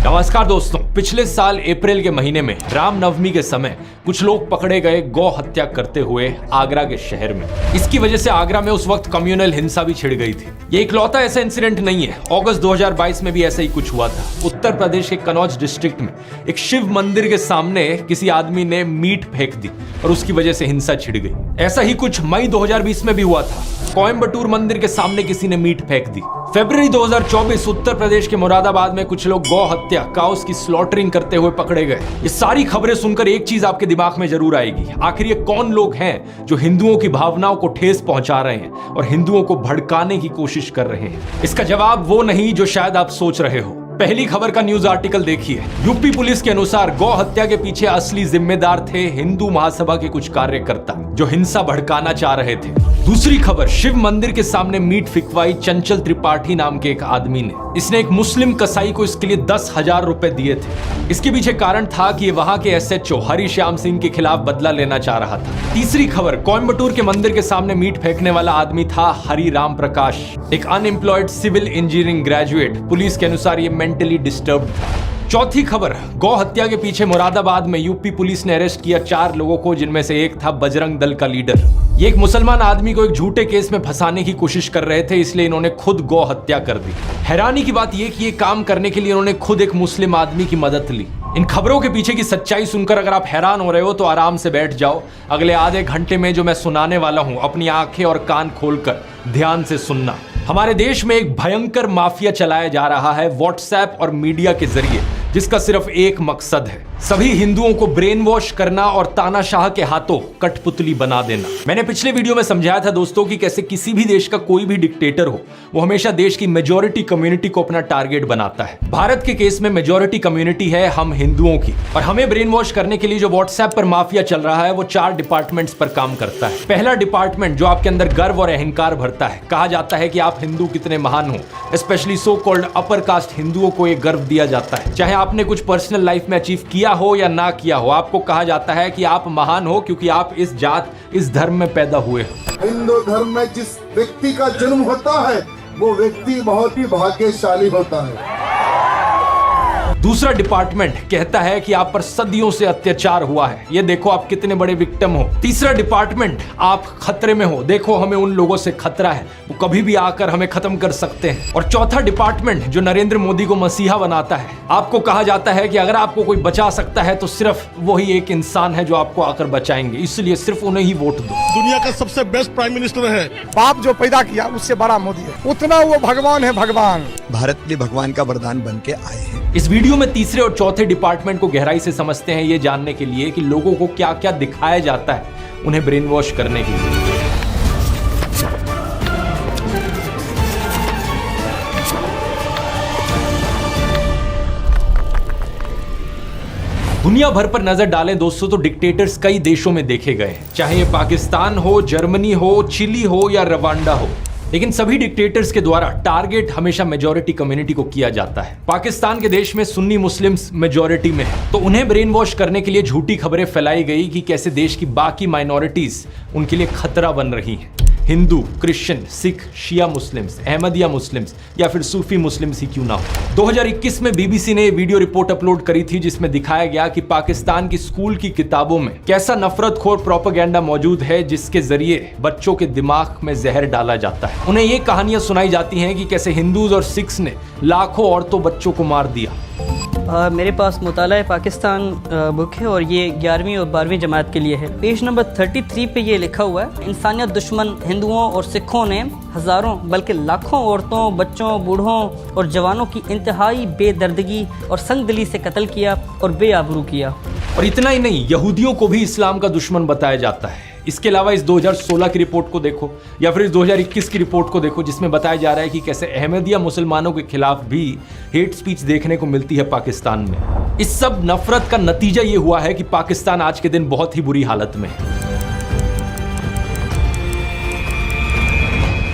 नमस्कार दोस्तों, पिछले साल अप्रैल के महीने में रामनवमी के समय कुछ लोग पकड़े गए गौ हत्या करते हुए आगरा के शहर में। इसकी वजह से आगरा में उस वक्त कम्युनल हिंसा भी छिड़ गई थी। ये इकलौता ऐसा इंसिडेंट नहीं है। अगस्त 2022 में भी ऐसा ही कुछ हुआ था। उत्तर प्रदेश के कनौज डिस्ट्रिक्ट में एक शिव मंदिर के सामने किसी आदमी ने मीट फेंक दी और उसकी वजह से हिंसा छिड़ गई। ऐसा ही कुछ मई 2020 में भी हुआ था। कोयम्बटूर मंदिर के सामने किसी ने मीट फेंक दी। फरवरी 2024 उत्तर प्रदेश के मुरादाबाद में कुछ लोग गौ हत्या काउस की स्लॉटरिंग करते हुए पकड़े गए। ये सारी खबरें सुनकर एक चीज आपके दिमाग में जरूर आएगी, आखिर ये कौन लोग हैं जो हिंदुओं की भावनाओं को ठेस पहुंचा रहे हैं और हिंदुओं को भड़काने की कोशिश कर रहे हैं। इसका जवाब वो नहीं जो शायद आप सोच रहे हो। पहली खबर का न्यूज आर्टिकल देखिए। यूपी पुलिस के अनुसार गौ हत्या के पीछे असली जिम्मेदार थे हिंदू महासभा के कुछ कार्यकर्ता जो हिंसा भड़काना चाह रहे थे। दूसरी खबर, शिव मंदिर के सामने मीट फिकवाई चंचल त्रिपाठी नाम के एक आदमी ने। इसने एक मुस्लिम कसाई को इसके लिए 10,000 रुपए दिए थे। इसके पीछे कारण था कि ये वहां के SHO हरिश्याम सिंह के खिलाफ बदला लेना चाह रहा था। तीसरी खबर, कोयम्बटूर के मंदिर के सामने मीट फेंकने वाला आदमी था हरिराम प्रकाश, एक unemployed civil engineering graduate. Police के अनुसार ये मेंटली डिस्टर्ब था। चौथी खबर, गौ हत्या के पीछे मुरादाबाद में यूपी पुलिस ने अरेस्ट किया 4 लोगों को, जिनमें से एक था बजरंग दल का लीडर। ये एक मुसलमान आदमी को एक झूठे केस में फंसाने की कोशिश कर रहे थे, इसलिए इन्होंने खुद गौ हत्या कर दी। हैरानी की बात यह कि ये काम करने के लिए इन्होंने खुद एक मुस्लिम आदमी की मदद ली। इन खबरों के पीछे की सच्चाई सुनकर अगर आप हैरान हो रहे हो तो आराम से बैठ जाओ। अगले आधे घंटे में जो मैं सुनाने वाला हूं, अपनी आंखें और कान खोलकर ध्यान से सुनना। हमारे देश में एक भयंकर माफिया चलाया जा रहा है व्हाट्सएप और मीडिया के जरिए, जिसका सिर्फ एक मकसद है, सभी हिंदुओं को ब्रेन वॉश करना और तानाशाह के हाथों कठपुतली बना देना। मैंने पिछले वीडियो में समझाया था दोस्तों कि कैसे किसी भी देश का कोई भी डिक्टेटर हो, वो हमेशा देश की मेजॉरिटी कम्युनिटी को अपना टारगेट बनाता है। भारत के केस में मेजॉरिटी कम्युनिटी है हम हिंदुओं की, और हमें ब्रेन वॉश करने के लिए जो व्हाट्सएप पर माफिया चल रहा है वो 4 डिपार्टमेंट्स पर काम करता है। पहला डिपार्टमेंट जो आपके अंदर गर्व और अहंकार भरता है। कहा जाता है कि आप हिंदू कितने महान हो। Specially so called upper caste हिंदुओं को एक गर्व दिया जाता है। चाहे आपने कुछ पर्सनल लाइफ में अचीव किया हो या ना किया हो, आपको कहा जाता है कि आप महान हो क्योंकि आप इस जात, इस धर्म में पैदा हुए हो। हिंदू धर्म में जिस व्यक्ति का जन्म होता है वो व्यक्ति बहुत ही भाग्यशाली होता है। दूसरा डिपार्टमेंट कहता है कि आप पर सदियों से अत्याचार हुआ है, ये देखो आप कितने बड़े विक्टिम हो। तीसरा डिपार्टमेंट, आप खतरे में हो, देखो हमें उन लोगों से खतरा है, वो कभी भी आकर हमें खत्म कर सकते हैं। और चौथा डिपार्टमेंट जो नरेंद्र मोदी को मसीहा बनाता है, आपको कहा जाता है कि अगर आपको कोई बचा सकता है तो सिर्फ वही एक इंसान है जो आपको आकर बचाएंगे, इसलिए सिर्फ उन्हें ही वोट दो। दुनिया का सबसे बेस्ट प्राइम मिनिस्टर है। बाप जो पैदा किया उससे बड़ा मोदी है, उतना वो भगवान है। भगवान भारत के भगवान का वरदान बन के आए हैं। इस वीडियो में तीसरे और चौथे डिपार्टमेंट को गहराई से समझते हैं, ये जानने के लिए कि लोगों को क्या क्या दिखाया जाता है उन्हें ब्रेन वॉश करने के लिए। दुनिया भर पर नजर डालें दोस्तों तो डिक्टेटर्स कई देशों में देखे गए हैं, चाहे ये पाकिस्तान हो, जर्मनी हो, चिली हो या रवांडा हो, लेकिन सभी डिक्टेटर्स के द्वारा टारगेट हमेशा मेजॉरिटी कम्युनिटी को किया जाता है। पाकिस्तान के देश में सुन्नी मुस्लिम्स मेजॉरिटी में है, तो उन्हें ब्रेन वॉश करने के लिए झूठी खबरें फैलाई गई कि कैसे देश की बाकी माइनॉरिटीज उनके लिए खतरा बन रही हैं। हिंदू, क्रिश्चियन, सिख, शिया मुस्लिम्स, अहमदिया मुस्लिम्स या फिर सूफी मुस्लिम्स ही क्यों ना हो। 2021 में BBC ने वीडियो रिपोर्ट अपलोड करी थी जिसमें दिखाया गया कि पाकिस्तान की स्कूल की किताबों में कैसा नफरतखोर प्रोपेगेंडा मौजूद है, जिसके जरिए बच्चों के दिमाग में जहर डाला जाता है। उन्हें ये कहानियां सुनाई जाती हैं कि कैसे हिंदूज और सिख्स ने लाखों औरतों बच्चों को मार दिया। मेरे पास मुताला पाकिस्तान बुक है और ये 11वीं और 12वीं जमात के लिए है। पेज नंबर 33 पे ये लिखा हुआ है, इंसानियत दुश्मन हिंदुओं और सिखों ने हज़ारों बल्कि लाखों औरतों, बच्चों, बूढ़ों और जवानों की इंतहाई बेदर्दगी और संगदिली से कत्ल किया और बेआबरू किया। और इतना ही नहीं, यहूदियों को भी इस्लाम का दुश्मन बताया जाता है। इसके अलावा इस 2016 की रिपोर्ट को देखो या फिर इस 2021 की रिपोर्ट को देखो, जिसमें बताया जा रहा है कि कैसे अहमदिया मुसलमानों के खिलाफ भी हेट स्पीच देखने को मिलती है पाकिस्तान में। इस सब नफरत का नतीजा ये हुआ है कि पाकिस्तान आज के दिन बहुत ही बुरी हालत में है।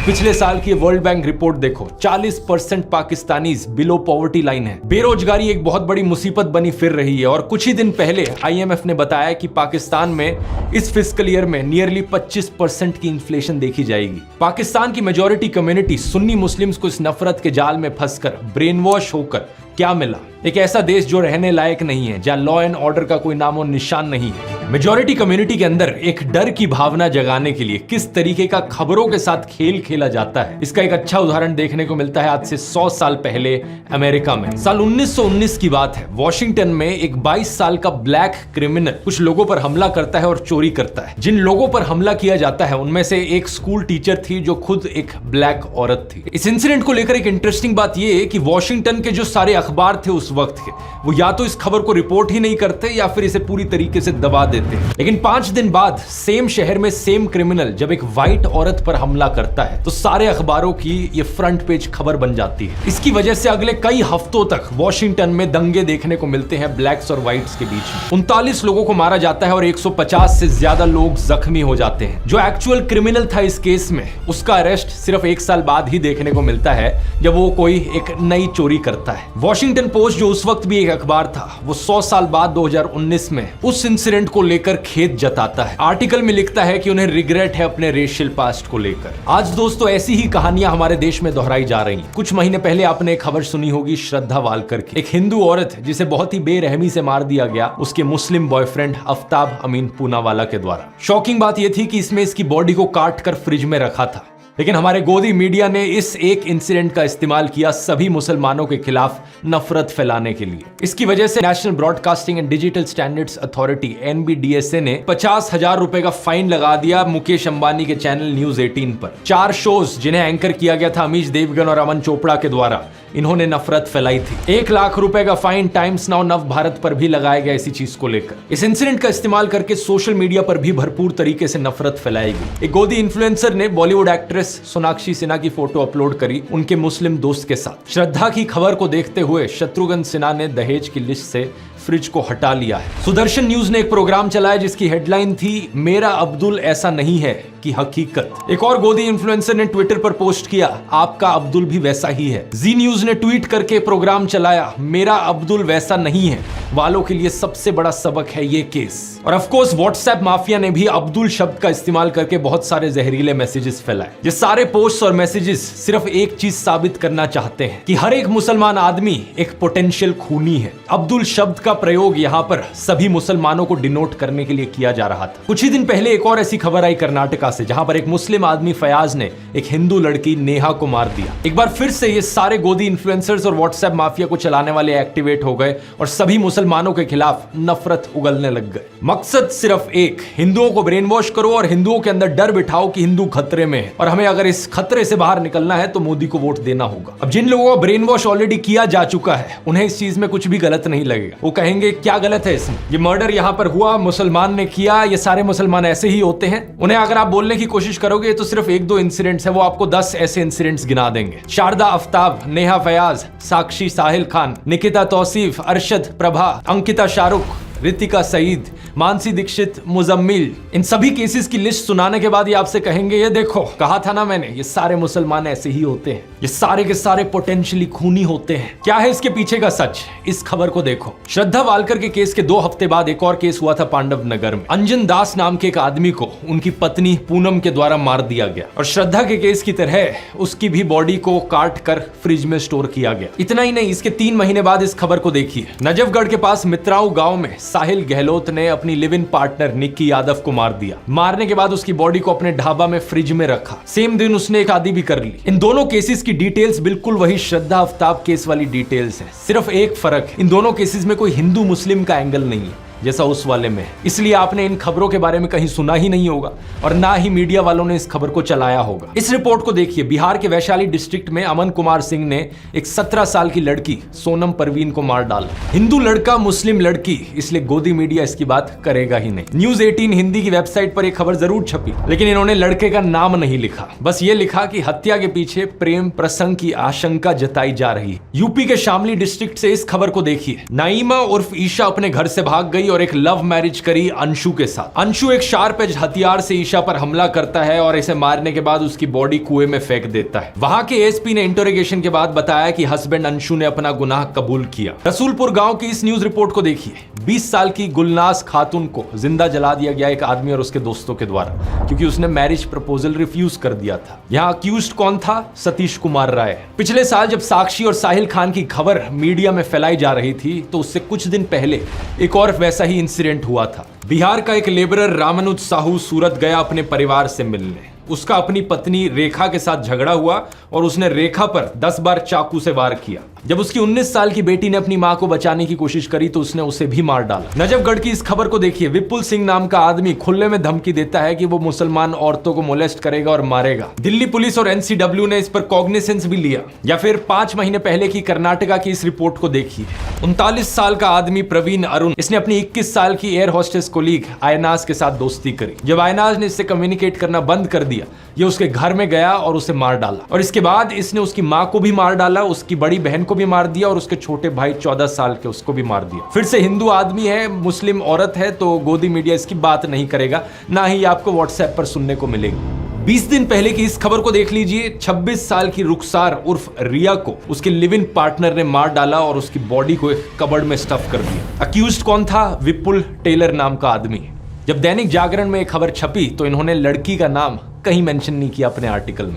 पिछले साल की वर्ल्ड बैंक रिपोर्ट देखो, 40% पाकिस्तानीज बिलो पॉवर्टी लाइन है। बेरोजगारी एक बहुत बड़ी मुसीबत बनी फिर रही है और कुछ ही दिन पहले IMF ने बताया कि पाकिस्तान में इस फिस्कल ईयर में नियरली 25% की इन्फ्लेशन देखी जाएगी। पाकिस्तान की मेजॉरिटी कम्युनिटी सुन्नी मुस्लिम्स को इस नफरत के जाल में फंसकर ब्रेन वॉश होकर क्या मिला? एक ऐसा देश जो रहने लायक नहीं है, जहां लॉ एंड ऑर्डर का कोई नामो निशान नहीं है। मेजॉरिटी कम्युनिटी के अंदर एक डर की भावना जगाने के लिए किस तरीके का खबरों के साथ खेल खेला जाता है, इसका एक अच्छा उदाहरण देखने को मिलता है आज से 100 साल पहले अमेरिका में। साल 1919 की बात है। वॉशिंगटन में एक 22 साल का ब्लैक क्रिमिनल कुछ लोगों पर हमला करता है और चोरी करता है। जिन लोगों पर हमला किया जाता है उनमें से एक स्कूल टीचर थी जो खुद एक ब्लैक औरत थी। इस इंसिडेंट को लेकर एक इंटरेस्टिंग बात यह है कि वॉशिंगटन के जो सारे अखबार थे उस वक्त के, वो या तो इस खबर को रिपोर्ट ही नहीं करते या फिर इसे पूरी तरीके से दबा देते। लेकिन 5 दिन बाद सेम शहर में सेम क्रिमिनल जब एक व्हाइट औरत पर हमला करता है तो सारे अखबारों की ये फ्रंट पेज खबर बन जाती है। इसकी वजह से अगले कई हफ्तों तक वॉशिंगटन में दंगे देखने को मिलते हैं ब्लैक्स और व्हाइट्स के बीच में। 39 लोगों को मारा जाता है और 150 से ज्यादा लोग जख्मी हो जाते हैं। जो एक्चुअल क्रिमिनल था इस केस में, उसका अरेस्ट सिर्फ 1 साल बाद ही देखने को मिलता है जब वो कोई एक नई चोरी करता है। वॉशिंगटन पोस्ट जो उस वक्त भी एक अखबार था, वो 100 साल बाद 2019 में उस इंसिडेंट को लेकर खेद जताता है। आर्टिकल में लिखता है कि उन्हें रिग्रेट है अपने रेशियल पास्ट को लेकर। आज दोस्तों ऐसी ही कहानियां हमारे देश में दोहराई जा रही हैं। कुछ महीने पहले आपने एक खबर सुनी होगी श्रद्धा वालकर की, एक हिंदू औरत जिसे बहुत ही बेरहमी से मार दिया गया उसके मुस्लिम बॉयफ्रेंड आफ्ताब अमीन पूनावाला के द्वारा। शॉकिंग बात यह थी कि इसमें इसकी बॉडी को काट कर फ्रिज में रखा था, लेकिन हमारे गोदी मीडिया ने इस एक इंसिडेंट का इस्तेमाल किया सभी मुसलमानों के खिलाफ नफरत फैलाने के लिए। इसकी वजह से national broadcasting and digital standards authority NBDSA ने 50,000 रुपए का फाइन लगा दिया मुकेश अंबानी के चैनल न्यूज 18 पर। 4 शोज जिन्हें एंकर किया गया था अमीश देवगन और अमन चोपड़ा के द्वारा, इन्होंने नफरत फैलाई थी। 1 लाख रुपए का फाइन टाइम्स नाउ नव भारत पर भी लगाया गया इसी चीज को लेकर। इस इंसिडेंट का इस्तेमाल करके सोशल मीडिया पर भी भरपूर तरीके से नफरत फैलाई गई। एक गोदी इन्फ्लुएंसर ने बॉलीवुड एक्ट्रेस सोनाक्षी सिन्हा की फोटो अपलोड करी उनके मुस्लिम दोस्त के साथ। श्रद्धा की खबर को देखते हुए शत्रुघ्न सिन्हा ने दहेज की लिस्ट से फ्रिज को हटा लिया है। सुदर्शन न्यूज ने एक प्रोग्राम चलाया जिसकी हेडलाइन थी मेरा अब्दुल ऐसा नहीं है की हकीकत। एक और गोदी इन्फ्लुएंसर ने ट्विटर पर पोस्ट किया आपका अब्दुल भी वैसा ही है। जी न्यूज ने ट्वीट करके प्रोग्राम चलाया मेरा अब्दुल वैसा नहीं है वालों के लिए सबसे बड़ा सबक है ये केस। और ऑफ कोर्स व्हाट्सएप माफिया ने भी अब्दुल शब्द का इस्तेमाल करके बहुत सारे जहरीले मैसेजेस फैलाए। ये सारे पोस्ट और मैसेजेस सिर्फ एक चीज साबित करना चाहते हैं कि हर एक मुसलमान आदमी एक पोटेंशियल खूनी है। अब्दुल शब्द का प्रयोग यहाँ पर सभी मुसलमानों को डिनोट करने के लिए किया जा रहा था। कुछ ही दिन पहले एक और ऐसी खबर आई कर्नाटका से, जहां पर एक मुस्लिम आदमी फयाज ने एक हिंदू लड़की नेहा को मार दिया। एक बार फिर से ये सारे गोदी इन्फ्लुएंसर्स और व्हाट्सएप माफिया को चलाने वाले एक्टिवेट हो गए और सभी मुसलमानों के खिलाफ नफरत उगलने लग गए। मकसद सिर्फ एक, हिंदुओं को ब्रेन वॉश करो और हिंदुओं के अंदर डर बिठाओ कि हिंदू खतरे में है और हमें अगर इस खतरे से बाहर निकलना है तो मोदी को वोट देना होगा। अब जिन लोगों को ब्रेन वॉश ऑलरेडी किया जा चुका है उन्हें इस चीज में कुछ भी गलत नहीं लगेगा। वो कहेंगे क्या गलत है इसमें, ये मर्डर यहाँ पर हुआ, मुसलमान ने किया, ये सारे मुसलमान ऐसे ही होते हैं। उन्हें अगर आप बोलने की कोशिश करोगे तो सिर्फ 1-2 इंसिडेंट्स है, वो आपको 10 ऐसे इंसिडेंट्स गिना देंगे। शारदा आफ्ताब, नेहा फयाज, साक्षी साहिल खान, निकिता तौसीफ, अरशद प्रभा, अंकिता शाहरुख, रितिका सईद, मानसी दीक्षित, मुजम्मिल, इन सभी केसेस की लिस्ट सुनाने के बाद ये आपसे कहेंगे ये देखो कहा था ना मैंने, ये सारे मुसलमान ऐसे ही होते हैं, ये सारे के सारे पोटेंशियली खूनी होते हैं। क्या है इसके पीछे का सच, इस खबर को देखो। श्रद्धा वालकर के केस के 2 हफ्ते बाद एक और केस हुआ था पांडव नगर में। अंजन दास नाम के एक आदमी को उनकी पत्नी पूनम के द्वारा मार दिया गया और श्रद्धा के केस की तरह उसकी भी बॉडी को काट कर फ्रिज में स्टोर किया गया। इतना ही नहीं, इसके 3 महीने बाद इस खबर को देखिए। नजफगढ़ के पास मित्राऊ गांव में साहिल गहलोत ने अपनी live in partner Nikki Yadav को मार दिया। मारने के बाद उसकी बॉडी को अपने ढाबा में फ्रिज में रखा। सेम दिन उसने एक शादी भी कर ली। इन दोनों केसेस की डिटेल्स बिल्कुल वही श्रद्धा आफ्ताब केस वाली डिटेल्स हैं। सिर्फ एक फर्क है, इन दोनों केसेस में कोई हिंदू मुस्लिम का एंगल नहीं है जैसा उस वाले में। इसलिए आपने इन खबरों के बारे में कहीं सुना ही नहीं होगा और ना ही मीडिया वालों ने इस खबर को चलाया होगा। इस रिपोर्ट को देखिए। बिहार के वैशाली डिस्ट्रिक्ट में अमन कुमार सिंह ने एक 17 साल की लड़की सोनम परवीन को मार डाला। हिंदू लड़का मुस्लिम लड़की, इसलिए गोदी मीडिया इसकी बात करेगा ही नहीं। न्यूज 18 हिंदी की वेबसाइट पर एक खबर जरूर छपी, लेकिन इन्होंने लड़के का नाम नहीं लिखा। बस ये लिखा कि हत्या के पीछे प्रेम प्रसंग की आशंका जताई जा रही है। यूपी के शामली डिस्ट्रिक्ट से इस खबर को देखिए। नाइमा उर्फ ईशा अपने घर से भाग गई गई और एक लव मैरिज करी अंशु के साथ। अंशु एक शार्प एज हथियार से ईशा पर हमला करता है और इसे मारने के बाद उसकी बॉडी कुएं में फेंक देता है। वहां के एसपी ने इंटरोगेशन के बाद बताया कि हस्बैंड अंशु ने अपना गुनाह कबूल किया। रसूलपुर गांव की इस न्यूज रिपोर्ट को देखिए। 20 साल की गुलनाज खातून को जिंदा जला दिया गया एक आदमी और उसके दोस्तों के द्वारा, क्योंकि उसने मैरिज प्रपोजल रिफ्यूज कर दिया था। यहाँ अक्यूज्ड कौन था? सतीश कुमार राय। पिछले साल जब साक्षी और साहिल खान की खबर मीडिया में फैलाई जा रही थी तो उससे कुछ दिन पहले एक और वैसा ही इंसिडेंट हुआ था। बिहार का एक लेबरर रामानुज साहू सूरत गया अपने परिवार से मिलने। उसका अपनी पत्नी रेखा के साथ झगड़ा हुआ और उसने रेखा पर 10 बार चाकू से वार किया। जब उसकी 19 साल की बेटी ने अपनी मां को बचाने की कोशिश करी तो उसने उसे भी मार डाला। नजफगढ़ की इस खबर को देखिए। विपुल सिंह नाम का आदमी खुले में धमकी देता है कि वो मुसलमान औरतों को मोलेस्ट करेगा और मारेगा। दिल्ली पुलिस और एनसीडब्ल्यू ने इस पर कॉग्निसेंस भी लिया। या फिर 5 महीने पहले की कर्नाटका की इस रिपोर्ट को देखिए। 39 साल का आदमी प्रवीण अरुण, इसने अपनी 21 साल की एयर होस्टेस कोलीग आयनाज के साथ दोस्ती करी। जब आयनाज ने इससे कम्युनिकेट करना बंद कर दिया, ये उसके घर में गया और उसे मार डाला। और इसके बाद इसने उसकी मां को भी मार डाला, उसकी बड़ी बहन को भी मार दिया और उसके छोटे भाई 14 साल के उसको भी मार दिया। फिर से हिंदू आदमी है, मुस्लिम औरत है, तो गोदी मीडिया इसकी बात नहीं करेगा, ना ही आपको व्हाट्सएप पर सुनने को मिलेगी। 20 दिन पहले की इस खबर को देख लीजिए। 26 साल की रुखसार उर्फ रिया को उसके लिव इन पार्टनर ने मार डाला और उसकी बॉडी को एक कबर्ड में स्टफ कर दिया। अक्यूज्ड कौन था? विपुल टेलर नाम का आदमी। जब दैनिक जागरण में एक खबर छपी तो इन्होंने लड़की का नाम कहीं मेंशन नहीं किया अपने आर्टिकल में।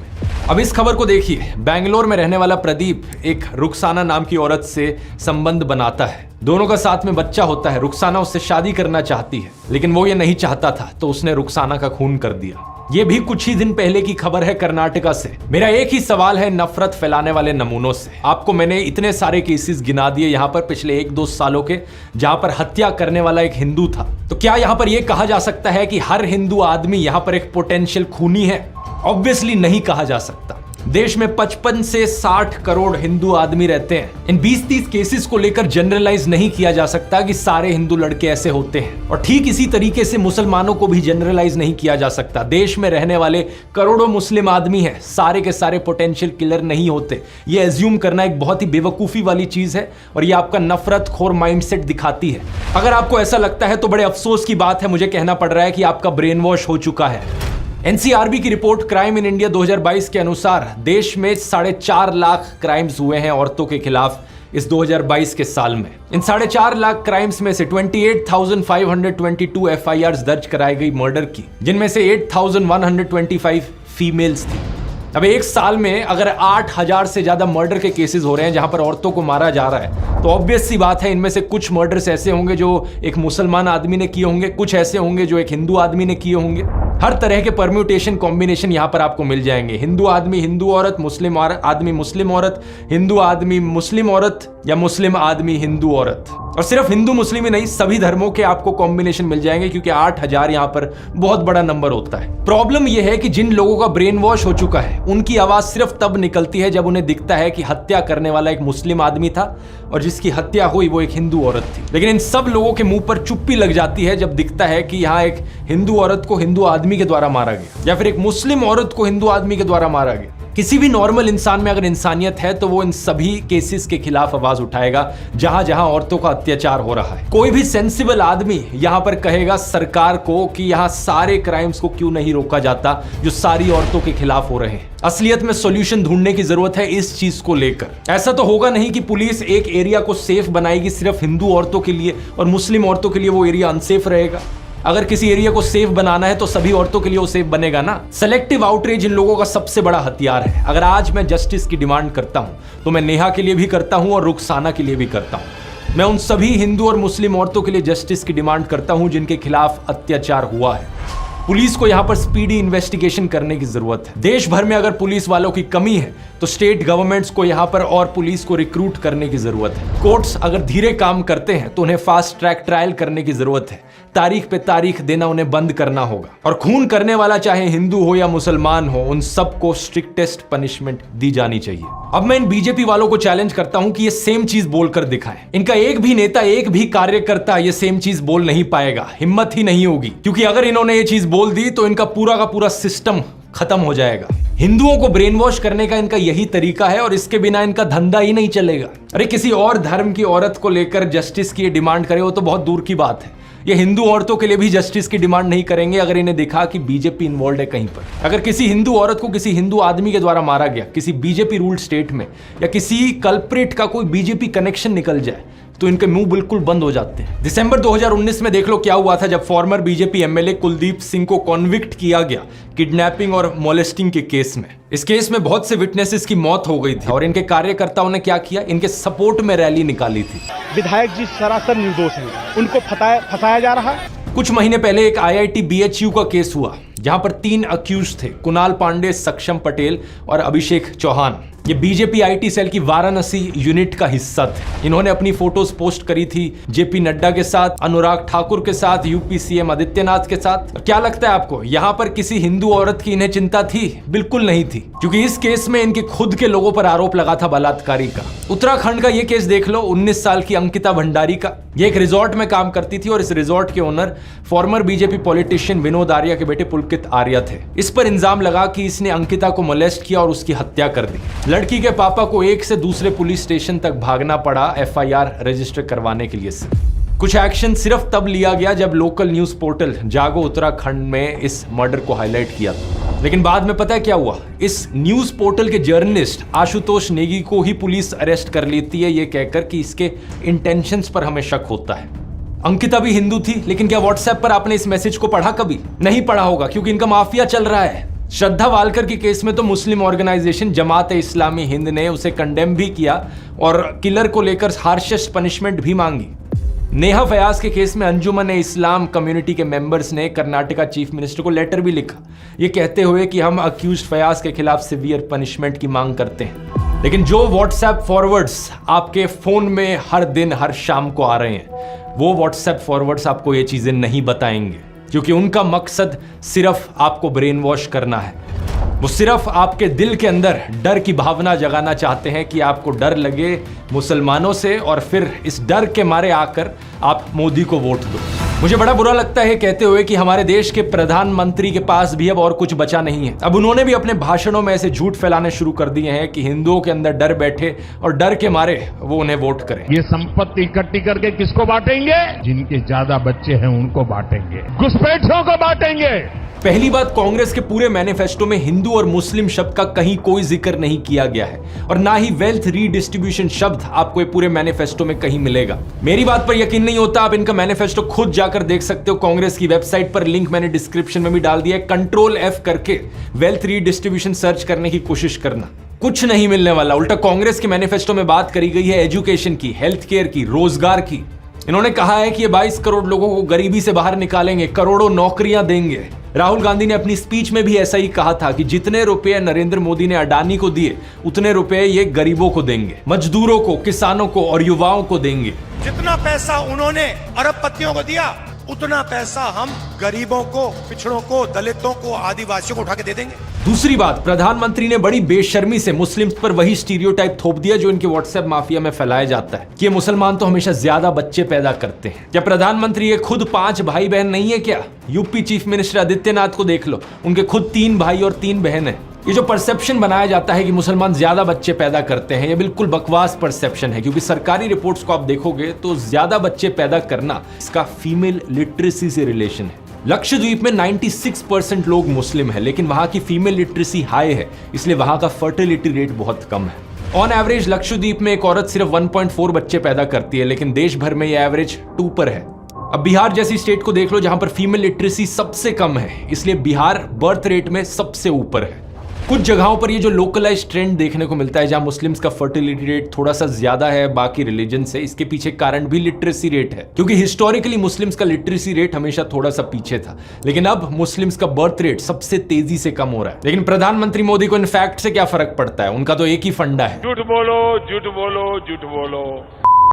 अब इस खबर को देखिए। बेंगलोर में रहने वाला प्रदीप एक रुखसाना नाम की औरत से संबंध बनाता है। दोनों का साथ में बच्चा होता है। रुखसाना उससे शादी करना चाहती है, लेकिन वो ये नहीं चाहता था, तो उसने रुखसाना का खून कर दिया। ये भी कुछ ही दिन पहले की खबर है कर्नाटका से। मेरा एक ही सवाल है नफरत फैलाने वाले नमूनों से। आपको मैंने इतने सारे केसेस गिना दिए यहाँ पर पिछले 1-2 सालों के, जहां पर हत्या करने वाला एक हिंदू था। तो क्या यहाँ पर यह कहा जा सकता है कि हर हिंदू आदमी यहाँ पर एक पोटेंशियल खूनी है? ऑब्वियसली नहीं कहा जा सकता। देश में 55 से 60 करोड़ हिंदू आदमी रहते हैं। इन 20-30 केसेस को लेकर जनरलाइज नहीं किया जा सकता कि सारे हिंदू लड़के ऐसे होते हैं, और ठीक इसी तरीके से मुसलमानों को भी जनरलाइज नहीं किया जा सकता। देश में रहने वाले करोड़ों मुस्लिम आदमी हैं, सारे के सारे पोटेंशियल किलर नहीं होते। ये एज्यूम करना एक बहुत ही बेवकूफी वाली चीज है और ये आपका नफरत खोर माइंडसेट दिखाती है। अगर आपको ऐसा लगता है तो बड़े अफसोस की बात है, मुझे कहना पड़ रहा है कि आपका ब्रेन वॉश हो चुका है। एनसीआरबी की रिपोर्ट क्राइम इन इंडिया 2022 के अनुसार देश में 4.5 लाख क्राइम्स हुए हैं औरतों के खिलाफ इस 2022 के साल में। इन 4.5 लाख क्राइम्स में से 28,522 एफआईआर्स दर्ज कराई गई मर्डर की, जिनमें से 8,125 फीमेल्स थी। अब एक साल में अगर 8,000 से ज्यादा मर्डर के केसेस हो रहे हैं जहां पर औरतों को मारा जा रहा है, तो ऑब्वियस सी बात है इनमें से कुछ मर्डर्स ऐसे होंगे जो एक मुसलमान आदमी ने किए होंगे, कुछ ऐसे होंगे जो एक हिंदू आदमी ने किए होंगे। हर तरह के परम्यूटेशन कॉम्बिनेशन यहां पर आपको मिल जाएंगे। हिंदू आदमी हिंदू औरत, मुस्लिम आदमी मुस्लिम औरत, हिंदू आदमी मुस्लिम औरत, या मुस्लिम आदमी हिंदू औरत। और सिर्फ हिंदू मुस्लिम ही नहीं, सभी धर्मों के आपको कॉम्बिनेशन मिल जाएंगे, क्योंकि 8,000 यहां पर बहुत बड़ा नंबर होता है। प्रॉब्लम यह है कि जिन लोगों का ब्रेन वॉश हो चुका है उनकी आवाज सिर्फ तब निकलती है जब उन्हें दिखता है कि हत्या करने वाला एक मुस्लिम आदमी था और जिसकी हत्या हुई वो एक हिंदू औरत थी। लेकिन इन सब लोगों के मुंह पर चुप्पी लग जाती है जब दिखता है कि यहाँ एक हिंदू औरत को हिंदू आदमी के द्वारा मारा गया, या फिर एक मुस्लिम औरत को हिंदू आदमी के द्वारा मारा गया। किसी भी नॉर्मल इंसान में अगर इंसानियत है तो वो इन सभी केसेस के खिलाफ आवाज उठाएगा जहां जहां औरतों का अत्याचार हो रहा है। कोई भी सेंसिबल आदमी यहां पर कहेगा सरकार को कि यहां सारे क्राइम्स को क्यों नहीं रोका जाता जो सारी औरतों के खिलाफ हो रहे हैं। असलियत में सॉल्यूशन ढूंढने की जरूरत है इस चीज को लेकर। ऐसा तो होगा नहीं कि पुलिस एक एरिया को सेफ बनाएगी सिर्फ हिंदू औरतों के लिए और मुस्लिम औरतों के लिए वो एरिया अनसेफ रहेगा। अगर किसी एरिया को सेफ बनाना है तो सभी औरतों के लिए वो सेफ बनेगा ना। सेलेक्टिव आउटरीच इन लोगों का सबसे बड़ा हथियार है। अगर आज मैं जस्टिस की डिमांड करता हूं तो मैं नेहा के लिए भी करता हूं और रुखसाना के लिए भी करता हूं। मैं उन सभी हिंदू और मुस्लिम औरतों के लिए जस्टिस की डिमांड करता हूं जिनके खिलाफ अत्याचार हुआ है। पुलिस को यहां पर स्पीडी इन्वेस्टिगेशन करने की जरूरत है। देश भर में अगर पुलिस वालों की कमी है तो स्टेट गवर्नमेंट्स को यहां पर और पुलिस को रिक्रूट करने की जरूरत है। कोर्ट्स अगर धीरे काम करते हैं तो उन्हें फास्ट ट्रैक ट्रायल करने की जरूरत है। तारीख पे तारीख देना उन्हें बंद करना होगा। और खून करने वाला चाहे हिंदू हो या मुसलमान हो, उन सबको स्ट्रिक्टेस्ट पनिशमेंट दी जानी चाहिए। अब मैं इन बीजेपी वालों को चैलेंज करता हूं कि ये सेम चीज बोलकर दिखाएं। इनका एक भी नेता, एक भी कार्यकर्ता ये सेम चीज बोल नहीं पाएगा, हिम्मत ही नहीं होगी, क्योंकि अगर इन्होंने ये चीज बोल दी तो इनका पूरा का पूरा सिस्टम खत्म हो जाएगा। हिंदुओं को ब्रेन वॉश करने का इनका यही तरीका है और इसके बिना इनका धंधा ही नहीं चलेगा। अरे किसी और धर्म की औरत को लेकर जस्टिस की डिमांड करे वो तो बहुत दूर की बात है, ये हिंदू औरतों के लिए भी जस्टिस की डिमांड नहीं करेंगे अगर इन्हें दिखा कि बीजेपी इन्वॉल्व है कहीं पर। अगर किसी हिंदू औरत को किसी हिंदू आदमी के द्वारा मारा गया किसी बीजेपी रूल्ड स्टेट में, या किसी कल्प्रिट का कोई बीजेपी कनेक्शन निकल जाए, तो इनके मुंह बिल्कुल बंद हो जाते हैं। दिसंबर 2019 में देख लो क्या हुआ था जब farmer BJP MLA Kuldeep Singh को कॉन्विक्ट किया गया किडनैपिंग और मोलेस्टिंग के केस में। इस केस में बहुत से विटनेसेस की मौत हो गई थी और इनके कार्यकर्ताओं ने क्या किया, इनके सपोर्ट में रैली निकाली थी। विधायक जी सरासर निर्दोष हैं, उनको फंसाया जा रहा है। कुछ महीने पहले एक IIT BHU का केस हुआ जहां पर 3 अक्यूज थे, कुणाल पांडे, सक्षम पटेल और अभिषेक चौहान। ये बीजेपी IT सेल की वाराणसी यूनिट का हिस्सा थे। इन्होंने अपनी फोटोज पोस्ट करी थी JP नड्डा के साथ, अनुराग ठाकुर के साथ, UP CM आदित्यनाथ के साथ। क्या लगता है आपको यहां पर किसी हिंदू औरत की इन्हें चिंता थी? बिल्कुल नहीं थी, क्योंकि इस केस में इनके खुद के लोगों पर आरोप लगा था बलात्कारी का। उत्तराखंड का ये केस देख लो, 19 साल की अंकिता भंडारी का। ये एक रिजॉर्ट में काम करती थी और इस रिजॉर्ट के owner farmer BJP politician Vinod Arya के बेटे पुलकित आर्या थे। इस पर इल्जाम लगा कि इसने अंकिता को मोलेस्ट किया और उसकी हत्या कर दी। लड़की के पापा को एक से दूसरे पुलिस स्टेशन तक भागना पड़ा FIR रजिस्टर करवाने के लिए। कुछ एक्शन सिर्फ तब लिया गया जब लोकल न्यूज पोर्टल जागो उत्तराखंड में इस मर्डर को हाईलाइट किया था। लेकिन बाद में पता है क्या हुआ, इस न्यूज पोर्टल के जर्नलिस्ट आशुतोष नेगी को ही पुलिस अरेस्ट कर लेती है, ये कहकर कि इसके इंटेंशंस पर हमें शक होता है। अंकिता भी हिंदू थी, लेकिन क्या व्हाट्सएप पर आपने इस मैसेज को पढ़ा? कभी नहीं पढ़ा होगा, क्योंकि इनका माफिया चल रहा है। श्रद्धा वालकर के केस में तो मुस्लिम ऑर्गेनाइजेशन जमात इस्लामी हिंद ने उसे कंडेम भी किया और किलर को लेकर हार्शेस्ट पनिशमेंट भी मांगी। नेहा फयाज के केस में अंजुमन इस्लाम कम्युनिटी के मेंबर्स ने कर्नाटका चीफ मिनिस्टर को लेटर भी लिखा, ये कहते हुए कि हम अक्यूज्ड फयाज के खिलाफ सिवियर पनिशमेंट की मांग करते हैं। लेकिन जो व्हाट्सएप फॉरवर्ड्स आपके फोन में हर दिन हर शाम को आ रहे हैं, वो व्हाट्सएप फॉरवर्ड्स आपको ये चीजें नहीं बताएंगे, क्योंकि उनका मकसद सिर्फ आपको ब्रेन वॉश करना है। वो सिर्फ आपके दिल के अंदर डर की भावना जगाना चाहते हैं कि आपको डर लगे मुसलमानों से और फिर इस डर के मारे आकर आप मोदी को वोट दो। मुझे बड़ा बुरा लगता है कहते हुए कि हमारे देश के प्रधानमंत्री के पास भी अब और कुछ बचा नहीं है। अब उन्होंने भी अपने भाषणों में ऐसे झूठ फैलाने शुरू कर दिए हैं कि हिंदुओं के अंदर डर बैठे और डर के मारे वो उन्हें वोट करें। ये संपत्ति इकट्ठी करके किसको बांटेंगे? जिनके ज्यादा बच्चे हैं उनको बांटेंगे, घुसपैठियों को बांटेंगे। पहली बात, कांग्रेस के पूरे मैनिफेस्टो में हिंदू और मुस्लिम शब्द का कहीं कोई जिक्र नहीं किया गया है और ना ही वेल्थ रीडिस्ट्रीब्यूशन शब्द आपको पूरे मैनिफेस्टो में कहीं मिलेगा। मेरी बात पर यकीन नहीं होता, आप इनका मैनिफेस्टो खुद जाकर देख सकते हो। कांग्रेस की वेबसाइट पर लिंक मैंने डिस्क्रिप्शन में भी डाल दिया है। Ctrl+F करके वेल्थ रीडिस्ट्रीब्यूशन सर्च करने की कोशिश करना, कुछ नहीं मिलने वाला। उल्टा कांग्रेस के मैनिफेस्टो में बात करी गई है एजुकेशन की, हेल्थ केयर की, रोजगार की। इन्होंने कहा है कि ये 22 करोड़ लोगों को गरीबी से बाहर निकालेंगे, करोड़ों नौकरियां देंगे। राहुल गांधी ने अपनी स्पीच में भी ऐसा ही कहा था कि जितने रुपए नरेंद्र मोदी ने अडानी को दिए उतने रुपए ये गरीबों को देंगे, मजदूरों को, किसानों को और युवाओं को देंगे। जितना पैसा उन्होंने अरबपतियों को दिया उतना पैसा हम गरीबों को, पिछड़ों को, दलितों को, आदिवासियों को उठा के दे देंगे। दूसरी बात, प्रधानमंत्री ने बड़ी बेशर्मी से मुस्लिम्स पर वही स्टीरियोटाइप थोप दिया जो इनके व्हाट्सएप माफिया में फैलाया जाता है कि ये मुसलमान तो हमेशा ज्यादा बच्चे पैदा करते हैं। क्या प्रधानमंत्री ये खुद 5 भाई बहन नहीं है क्या? यूपी चीफ मिनिस्टर आदित्यनाथ को देख लो, उनके खुद 3 भाई और 3 बहन है। ये जो परसेप्शन बनाया जाता है कि मुसलमान ज्यादा बच्चे पैदा करते हैं, ये बिल्कुल बकवास परसेप्शन है, क्योंकि सरकारी रिपोर्ट्स को आप देखोगे तो ज्यादा बच्चे पैदा करना इसका फीमेल लिटरेसी से रिलेशन है। लक्षद्वीप में 96% लोग मुस्लिम है, लेकिन वहां की फीमेल लिटरेसी हाई है, इसलिए वहां का फर्टिलिटी रेट बहुत कम है। ऑन एवरेज लक्षद्वीप में एक औरत सिर्फ 1.4 बच्चे पैदा करती है, लेकिन देश भर में यह एवरेज 2 पर है। अब बिहार जैसी स्टेट को देख लो जहां पर फीमेल लिटरेसी सबसे कम है, इसलिए बिहार बर्थ रेट में सबसे ऊपर है। कुछ जगहों पर ये जो लोकलाइज ट्रेंड देखने को मिलता है जहां मुस्लिम्स का फर्टिलिटी रेट थोड़ा सा ज्यादा है बाकी रिलीजन से, इसके पीछे कारण भी लिटरेसी रेट है, क्योंकि हिस्टोरिकली मुस्लिम्स का लिटरेसी रेट हमेशा थोड़ा सा पीछे था, लेकिन अब मुस्लिम्स का बर्थ रेट सबसे तेजी से कम हो रहा है। लेकिन प्रधानमंत्री मोदी को इन फैक्ट से क्या फर्क पड़ता है? उनका तो एक ही फंडा है, झूठ बोलो, झूठ बोलो, झूठ बोलो।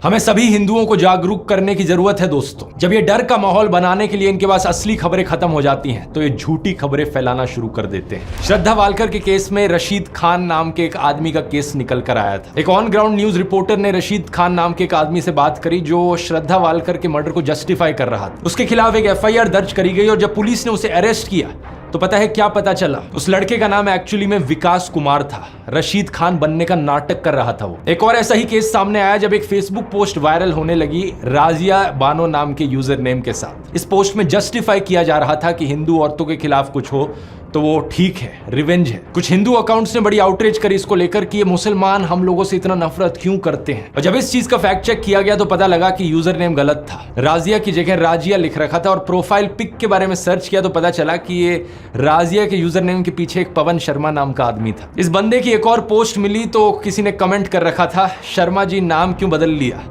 हमें सभी हिंदुओं को जागरूक करने की जरूरत है दोस्तों। जब ये डर का माहौल बनाने के लिए इनके पास असली खबरें खत्म हो जाती हैं, तो ये झूठी खबरें फैलाना शुरू कर देते हैं। श्रद्धा वालकर के केस में रशीद खान नाम के एक आदमी का केस निकल कर आया था। एक ऑन ग्राउंड न्यूज रिपोर्टर ने रशीद खान नाम के एक आदमी से बात करी जो श्रद्धा वालकर के मर्डर को जस्टिफाई कर रहा था। उसके खिलाफ एक FIR दर्ज करी गई और जब पुलिस ने उसे अरेस्ट किया तो पता है क्या पता चला? उस लड़के का नाम एक्चुअली में विकास कुमार था। रशीद खान बनने का नाटक कर रहा था वो। एक और ऐसा ही केस सामने आया जब एक फेसबुक पोस्ट वायरल होने लगी राजिया बानो नाम के यूजर नेम के साथ। इस पोस्ट में जस्टिफाई किया जा रहा था कि हिंदू औरतों के खिलाफ कुछ हो तो वो ठीक है, रिवेंज है। कुछ हिंदू अकाउंट्स ने बड़ी आउटरीच करी इसको लेकर कि ये मुसलमान हम लोगों से इतना नफरत क्यों करते हैं। और जब इस चीज का फैक्ट चेक किया गया तो पता लगा कि यूजर नेम गलत था। राजिया की जगह राजिया लिख रखा था और प्रोफाइल पिक के बारे में सर्च किया तो पता चला कि ये राजिया के यूजर नेम के पीछे एक पवन शर्मा नाम का आदमी था। इस बंदे की एक और पोस्ट मिली तो किसी ने कमेंट कर रखा था, शर्मा जी नाम क्यों बदल लिया?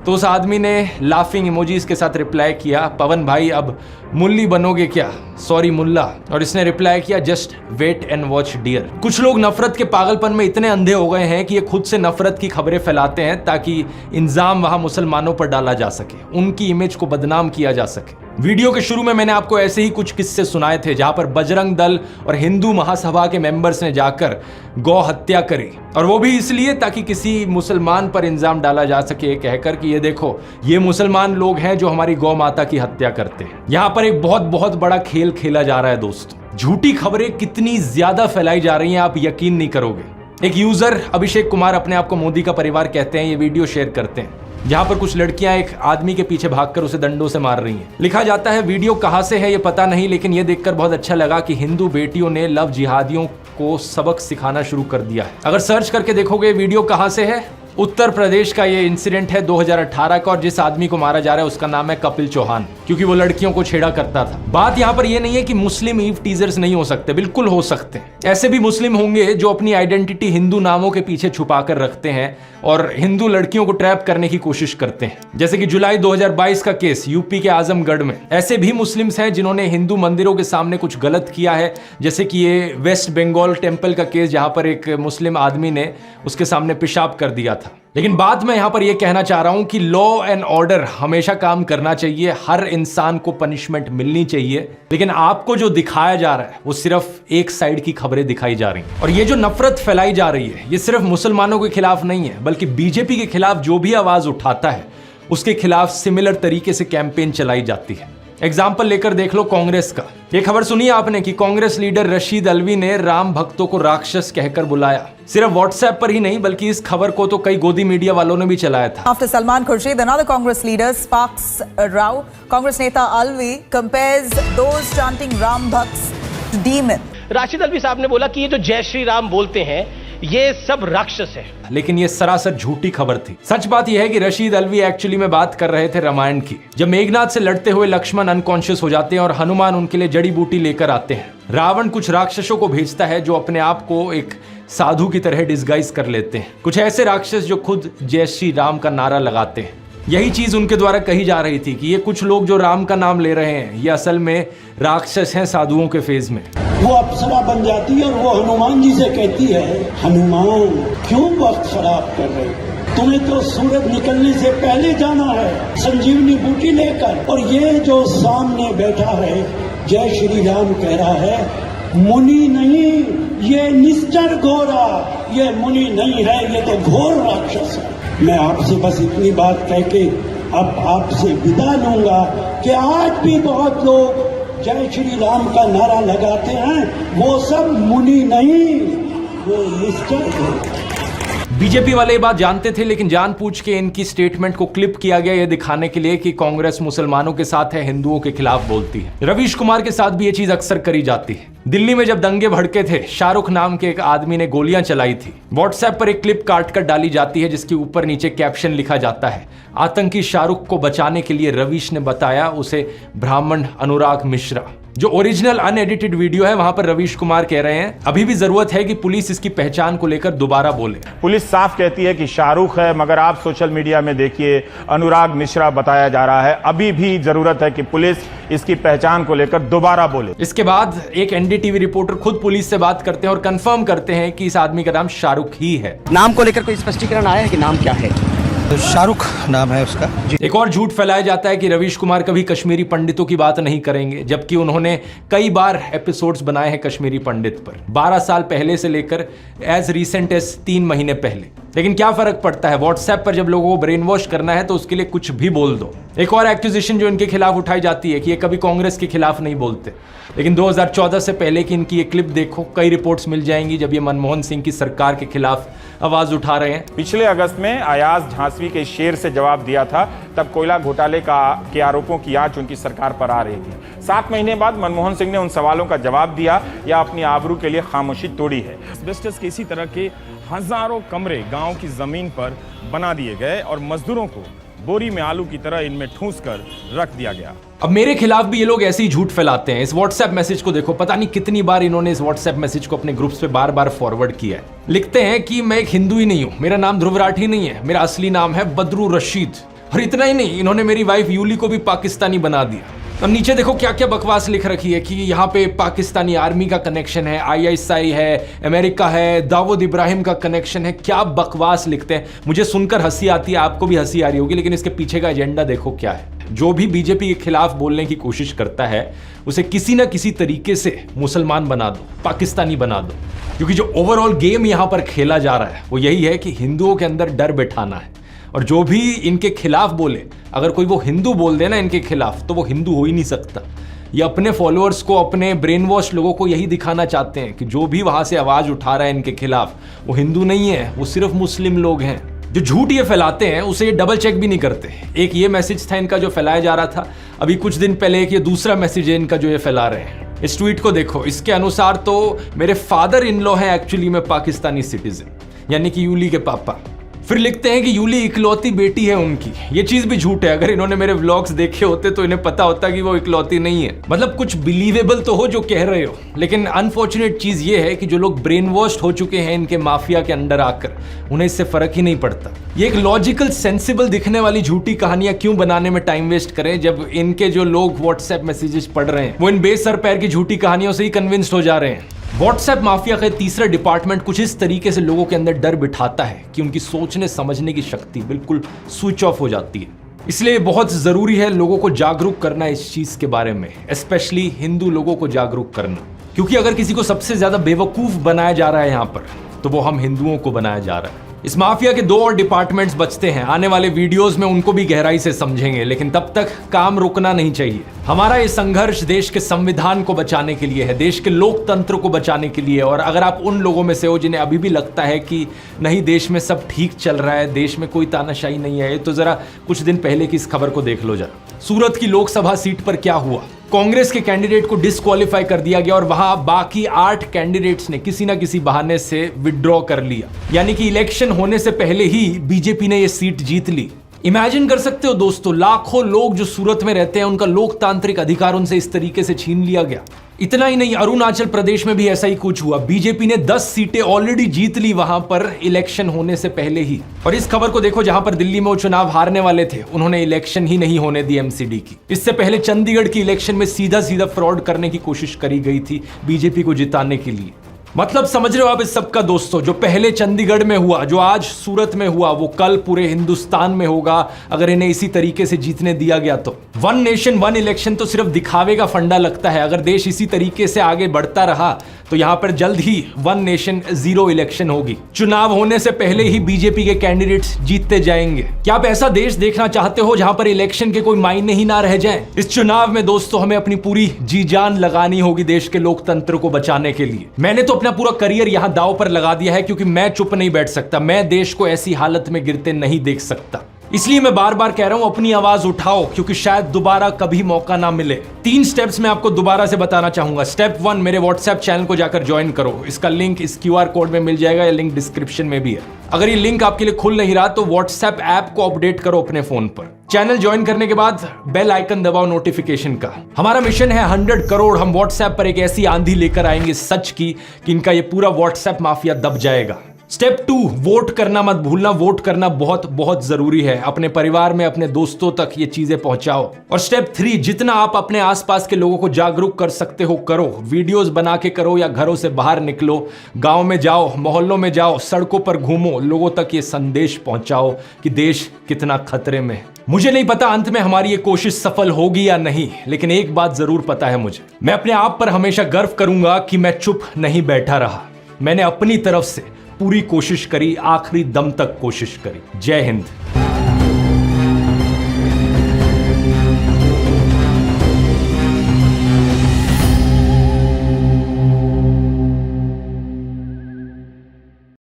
तो उस आदमी ने लाफिंग इमोजीज के साथ रिप्लाई किया, पवन भाई अब मुल्ली बनोगे क्या? सॉरी मुल्ला। और इसने रिप्लाई किया, just wait and watch dear. कुछ लोग नफरत के पागलपन में इतने अंधे हो गए हैं कि ये खुद से नफरत की खबरें फैलाते हैं ताकि इल्जाम वहां मुसलमानों पर डाला जा सके, उनकी इमेज को बदनाम किया जा सके। वीडियो के शुरू में मैंने आपको ऐसे ही कुछ किस्से सुनाए थे जहां पर बजरंग दल और हिंदू महासभा के मेंबर्स ने जाकर गौ हत्या करी, और वो भी इसलिए ताकि किसी मुसलमान पर इल्जाम डाला जा सके कहकर कि ये देखो ये मुसलमान लोग हैं जो हमारी गौ माता की हत्या करते हैं। यहां पर एक बहुत बहुत बड़ा खेल खेला जा रहा है दोस्तों। झूठी खबरें कितनी ज्यादा फैलाई जा रही हैं आप यकीन नहीं करोगे। एक यूजर अभिषेक कुमार अपने आप को मोदी का परिवार कहते हैं, ये वीडियो शेयर करते हैं जहां पर कुछ लड़कियां एक आदमी के पीछे भागकर उसे डंडों से मार रही हैं। लिखा जाता है वीडियो कहां से है ये पता नहीं, लेकिन ये देखकर बहुत अच्छा लगा कि हिंदू बेटियों ने लव जिहादियों को सबक सिखाना शुरू कर दिया है। अगर सर्च करके देखोगे वीडियो कहां से है, उत्तर प्रदेश का ये इंसिडेंट है 2018 का, और जिस आदमी को मारा जा रहा है उसका नाम है कपिल चौहान, क्योंकि वो लड़कियों को छेड़ा करता था। बात यहाँ पर ये नहीं है कि मुस्लिम ईव टीजर्स नहीं हो सकते, बिल्कुल हो सकते हैं। ऐसे भी मुस्लिम होंगे जो अपनी आइडेंटिटी हिंदू नामों के पीछे छुपा कर रखते हैं और हिंदू लड़कियों को ट्रैप करने की कोशिश करते हैं। जैसे कि जुलाई 2022 का केस यूपी के आजमगढ़ में। ऐसे भी मुस्लिम्स हैं जिन्होंने हिंदू मंदिरों के सामने कुछ गलत किया है, जैसे कि ये वेस्ट बंगाल टेम्पल का केस जहां पर एक मुस्लिम आदमी ने उसके सामने पेशाब कर दिया था। लेकिन बात मैं यहां पर यह कहना चाह रहा हूं कि लॉ एंड ऑर्डर हमेशा काम करना चाहिए, हर इंसान को पनिशमेंट मिलनी चाहिए, लेकिन आपको जो दिखाया जा रहा है वो सिर्फ एक साइड की खबरें दिखाई जा रही हैं। और ये जो नफरत फैलाई जा रही है ये सिर्फ मुसलमानों के खिलाफ नहीं है, बल्कि बीजेपी के खिलाफ जो भी आवाज उठाता है उसके खिलाफ सिमिलर तरीके से कैंपेन चलाई जाती है। एग्जाम्पल लेकर देख लो कांग्रेस का। ये खबर सुनी आपने कि कांग्रेस लीडर रशीद अलवी ने राम भक्तों को राक्षस कहकर बुलाया। सिर्फ व्हाट्सएप पर ही नहीं बल्कि इस खबर को तो कई गोदी मीडिया वालों ने भी चलाया था। After Salman Khurshid, another Congress leader sparks a row. Congress neta Alvi compares those chanting Ram Bhakts to demon. Rashid Alvi साहब ने बोला कि ये जो जय श्री राम बोलते हैं ये सब राक्षस है, लेकिन ये सरासर झूठी खबर थी। सच बात यह है कि रशीद अलवी एक्चुअली में बात कर रहे थे रामायण की, जब मेघनाथ से लड़ते हुए लक्ष्मण अनकॉन्शियस हो जाते हैं और हनुमान उनके लिए जड़ी बूटी लेकर आते हैं। रावण कुछ राक्षसों को भेजता है जो अपने आप को एक साधु की तरह डिस्गाइज कर लेते हैं, कुछ ऐसे राक्षस जो खुद जय श्री राम का नारा लगाते हैं। यही चीज उनके द्वारा कही जा रही थी कि ये कुछ लोग जो राम का नाम ले रहे हैं ये असल में राक्षस हैं साधुओं के फेज में। वो अप्सरा बन जाती है और वो हनुमान जी से कहती है, हनुमान क्यों वक्त खराब कर रहे हो? तुम्हें तो सूरज निकलने से पहले जाना है संजीवनी बूटी लेकर। और ये जो सामने बैठा है जय श्री राम कह रहा है, मुनि नहीं, ये निश्चर घोरा, ये मुनि नहीं है, ये तो घोर राक्षस है। मैं आपसे बस इतनी बात कह के अब आपसे विदा लूंगा कि आज भी बहुत लोग जय श्री राम का नारा लगाते हैं, वो सब मुनि नहीं, वो निश्चर घोरा। बीजेपी वाले ये बात जानते थे, लेकिन जानबूझ के इनकी स्टेटमेंट को क्लिप किया गया ये दिखाने के लिए कि कांग्रेस मुसलमानों के साथ है, हिंदुओं के खिलाफ बोलती है। रवीश कुमार के साथ भी ये चीज अक्सर करी जाती है। दिल्ली में जब दंगे भड़के थे, शाहरुख नाम के एक आदमी ने गोलियां चलाई थी। व्हाट्सएप पर एक क्लिप काट कर डाली जाती है जिसके ऊपर नीचे कैप्शन लिखा जाता है, आतंकी शाहरुख को बचाने के लिए रवीश ने बताया उसे ब्राह्मण अनुराग मिश्रा। जो ओरिजिनल अनएडिटेड वीडियो है वहां पर रवीश कुमार कह रहे हैं अभी भी जरूरत है कि पुलिस इसकी पहचान को लेकर दोबारा बोले। पुलिस साफ कहती है कि शाहरुख है, मगर आप सोशल मीडिया में देखिए अनुराग मिश्रा बताया जा रहा है। अभी भी जरूरत है कि पुलिस इसकी पहचान को लेकर दोबारा बोले। इसके बाद एक एनडीटीवी रिपोर्टर खुद पुलिस से बात करते हैं और कंफर्म करते हैं कि इस आदमी का नाम शाहरुख ही है। नाम को लेकर कोई स्पष्टीकरण आया है कि नाम क्या है? शाहरुख नाम है उसका। एक और झूठ फैलाया जाता है कि रवीश कुमार कभी कश्मीरी पंडितों की बात नहीं करेंगे, जबकि उन्होंने कई बार एपिसोड्स बनाए हैं कश्मीरी पंडित पर, 12 साल पहले से लेकर एज रिसेंट एज 3 महीने पहले। लेकिन क्या फर्क पड़ता है, व्हाट्सएप पर जब लोगों को ब्रेन वॉश करना है तो उसके लिए कुछ भी बोल दो। एक और एक्यूजेशन जो इनके खिलाफ उठाई जाती है कि ये कभी कांग्रेस के खिलाफ नहीं बोलते, लेकिन 2014 से पहले की इनकी ये क्लिप देखो, कई रिपोर्ट्स मिल जाएंगी जब ये मनमोहन सिंह की सरकार के खिलाफ आवाज उठा रहे हैं। पिछले अगस्त में अयाज झांसवी के शेर से जवाब दिया था, तब कोयला घोटाले के आरोपों की आंच उनकी सरकार पर आ रही थी। 7 महीने बाद मनमोहन सिंह ने उन सवालों का जवाब दिया या अपनी आबरू के लिए खामोशी तोड़ी है। एस्बेस्टस के इसी तरह के हजारों कमरे गांव की जमीन पर बना दिए गए और मजदूरों को बोरी में आलू की तरह इनमें ठूंस कर रख दिया गया। अब मेरे खिलाफ भी ये लोग ऐसे ही झूठ फैलाते हैं। इस व्हाट्सएप मैसेज को देखो, पता नहीं कितनी बार इन्होंने इस व्हाट्सएप मैसेज को अपने ग्रुप्स पे बार बार फॉरवर्ड किया है। लिखते हैं कि मैं एक हिंदू ही नहीं हूं, मेरा नाम ध्रुव राठी नहीं है, मेरा असली नाम है बदरू रशीद। और इतना ही नहीं, इन्होंने मेरी वाइफ यूली को भी पाकिस्तानी बना दिया। और नीचे देखो क्या क्या बकवास लिख रखी है कि यहाँ पे पाकिस्तानी आर्मी का कनेक्शन है, ISI है, अमेरिका है, दाऊद इब्राहिम का कनेक्शन है। क्या बकवास लिखते हैं, मुझे सुनकर हंसी आती है, आपको भी हंसी आ रही होगी, लेकिन इसके पीछे का एजेंडा देखो क्या है। जो भी बीजेपी के खिलाफ बोलने की कोशिश करता है उसे किसी ना किसी तरीके से मुसलमान बना दो, पाकिस्तानी बना दो, क्योंकि जो ओवरऑल गेम यहाँ पर खेला जा रहा है वो यही है कि हिंदुओं के अंदर डर बैठाना है। और जो भी इनके खिलाफ बोले, अगर कोई वो हिंदू बोल देना इनके खिलाफ, तो वो हिंदू हो ही नहीं सकता। ये अपने फॉलोअर्स को, अपने ब्रेन वॉश लोगों को यही दिखाना चाहते हैं कि जो भी वहां से आवाज उठा रहा है इनके खिलाफ वो हिंदू नहीं है, वो सिर्फ मुस्लिम लोग हैं। जो झूठ ये फैलाते हैं उसे ये डबल चेक भी नहीं करते। एक ये मैसेज था इनका जो फैलाया जा रहा था, अभी कुछ दिन पहले एक ये दूसरा मैसेज है इनका जो ये फैला रहे हैं। इस ट्वीट को देखो, इसके अनुसार तो मेरे फादर इन लॉ है एक्चुअली में पाकिस्तानी सिटीजन, यानी कि यूली के पापा। फिर लिखते हैं कि यूली इकलौती बेटी है उनकी। ये चीज भी झूठ है, अगर इन्होंने मेरे व्लॉग्स देखे होते तो इन्हें पता होता कि वो इकलौती नहीं है। मतलब कुछ बिलीवेबल तो हो जो कह रहे हो, लेकिन अनफॉर्चुनेट चीज ये है कि जो लोग ब्रेन वॉश्ड हो चुके हैं इनके माफिया के अंडर आकर, उन्हें इससे फर्क ही नहीं पड़ता। ये एक लॉजिकल सेंसिबल दिखने वाली झूठी कहानियां क्यों बनाने में टाइम वेस्ट करें, जब इनके जो लोग व्हाट्सएप मैसेजेस पढ़ रहे हैं वो इन बेसर पैर की झूठी कहानियों से ही कन्विंस्ड हो जा रहे हैं। व्हाट्सएप माफिया का तीसरा डिपार्टमेंट कुछ इस तरीके से लोगों के अंदर डर बिठाता है कि उनकी सोचने समझने की शक्ति बिल्कुल स्विच ऑफ हो जाती है। इसलिए बहुत जरूरी है लोगों को जागरूक करना इस चीज के बारे में, स्पेशली हिंदू लोगों को जागरूक करना, क्योंकि अगर किसी को सबसे ज्यादा बेवकूफ बनाया जा रहा है यहाँ पर, तो वो हम हिंदुओं को बनाया जा रहा है। इस माफिया के 2 और डिपार्टमेंट्स बचते हैं, आने वाले वीडियोस में उनको भी गहराई से समझेंगे, लेकिन तब तक काम रुकना नहीं चाहिए। हमारा ये संघर्ष देश के संविधान को बचाने के लिए है, देश के लोकतंत्र को बचाने के लिए। और अगर आप उन लोगों में से हो जिन्हें अभी भी लगता है कि नहीं देश में सब ठीक चल रहा है, देश में कोई तानाशाही नहीं है, तो जरा कुछ दिन पहले की इस खबर को देख लो जरा। सूरत की लोकसभा सीट पर क्या हुआ, कांग्रेस के कैंडिडेट को डिस्क्वालीफाई कर दिया गया और वहां बाकी 8 कैंडिडेट्स ने किसी ना किसी बहाने से विड्रॉ कर लिया, यानी कि इलेक्शन होने से पहले ही बीजेपी ने यह सीट जीत ली। इमेजिन कर सकते हो दोस्तों, लाखों लोग जो सूरत में रहते हैं उनका लोकतांत्रिक अधिकार उनसे इस तरीके से छीन लिया गया। इतना ही नहीं, अरुणाचल प्रदेश में भी ऐसा ही कुछ हुआ। बीजेपी ने 10 सीटें ऑलरेडी जीत ली वहां पर इलेक्शन होने से पहले ही। और इस खबर को देखो, जहां पर दिल्ली में वो चुनाव हारने वाले थे उन्होंने इलेक्शन ही नहीं होने दी एमसीडी की। इससे पहले चंडीगढ़ की इलेक्शन में सीधा सीधा फ्रॉड करने की कोशिश करी गई थी बीजेपी को जिताने के लिए। मतलब समझ रहे हो आप इस सब का दोस्तों, जो पहले चंडीगढ़ में हुआ, जो आज सूरत में हुआ, वो कल पूरे हिंदुस्तान में होगा अगर इन्हें इसी तरीके से जीतने दिया गया तो। 1 नेशन 1 इलेक्शन तो सिर्फ दिखावे का फंडा लगता है। अगर देश इसी तरीके से आगे बढ़ता रहा तो यहां पर जल्द ही 1 नेशन 0 इलेक्शन होगी। चुनाव होने से पहले ही बीजेपी के कैंडिडेट्स जीतते जाएंगे। क्या आप ऐसा देश देखना चाहते हो जहां पर इलेक्शन के कोई मायने ही ना रह जाएं? इस चुनाव में दोस्तों हमें अपनी पूरी जी जान लगानी होगी देश के लोकतंत्र को बचाने के लिए। मैंने तो अपना पूरा करियर यहां दांव पर लगा दिया है, क्योंकि मैं चुप नहीं बैठ सकता, मैं देश को ऐसी हालत में गिरते नहीं देख सकता। इसलिए मैं बार बार कह रहा हूं, अपनी आवाज उठाओ, क्योंकि शायद दोबारा कभी मौका ना मिले। 3 स्टेप्स मैं आपको दोबारा से बताना चाहूंगा। स्टेप 1, मेरे व्हाट्सएप चैनल को जाकर ज्वाइन करो। इसका लिंक इस QR कोड में मिल जाएगा, या लिंक डिस्क्रिप्शन में भी है। अगर ये लिंक आपके लिए खुल नहीं रहा तो व्हाट्सएप ऐप को अपडेट करो अपने फोन पर। चैनल ज्वाइन करने के बाद बेल आइकन दबाओ नोटिफिकेशन का। हमारा मिशन है 100 करोड़। हम व्हाट्सएप पर एक ऐसी आंधी लेकर आएंगे सच की कि इनका ये पूरा व्हाट्सएप माफिया दब जाएगा। स्टेप 2, वोट करना मत भूलना। वोट करना बहुत बहुत जरूरी है। अपने परिवार में, अपने दोस्तों तक ये चीजें पहुंचाओ। और स्टेप 3, जितना आप अपने आसपास के लोगों को जागरूक कर सकते हो करो। वीडियोस बना के करो या घरों से बाहर निकलो, गांव में जाओ, मोहल्लों में जाओ, सड़कों पर घूमो, लोगों तक ये संदेश पहुंचाओ कि देश कितना खतरे में है। मुझे नहीं पता अंत में हमारी ये कोशिश सफल होगी या नहीं, लेकिन एक बात जरूर पता है मुझे, मैं अपने आप पर हमेशा गर्व करूंगा कि मैं चुप नहीं बैठा रहा। मैंने अपनी तरफ से पूरी कोशिश करी, आखिरी दम तक कोशिश करी। जय हिंद।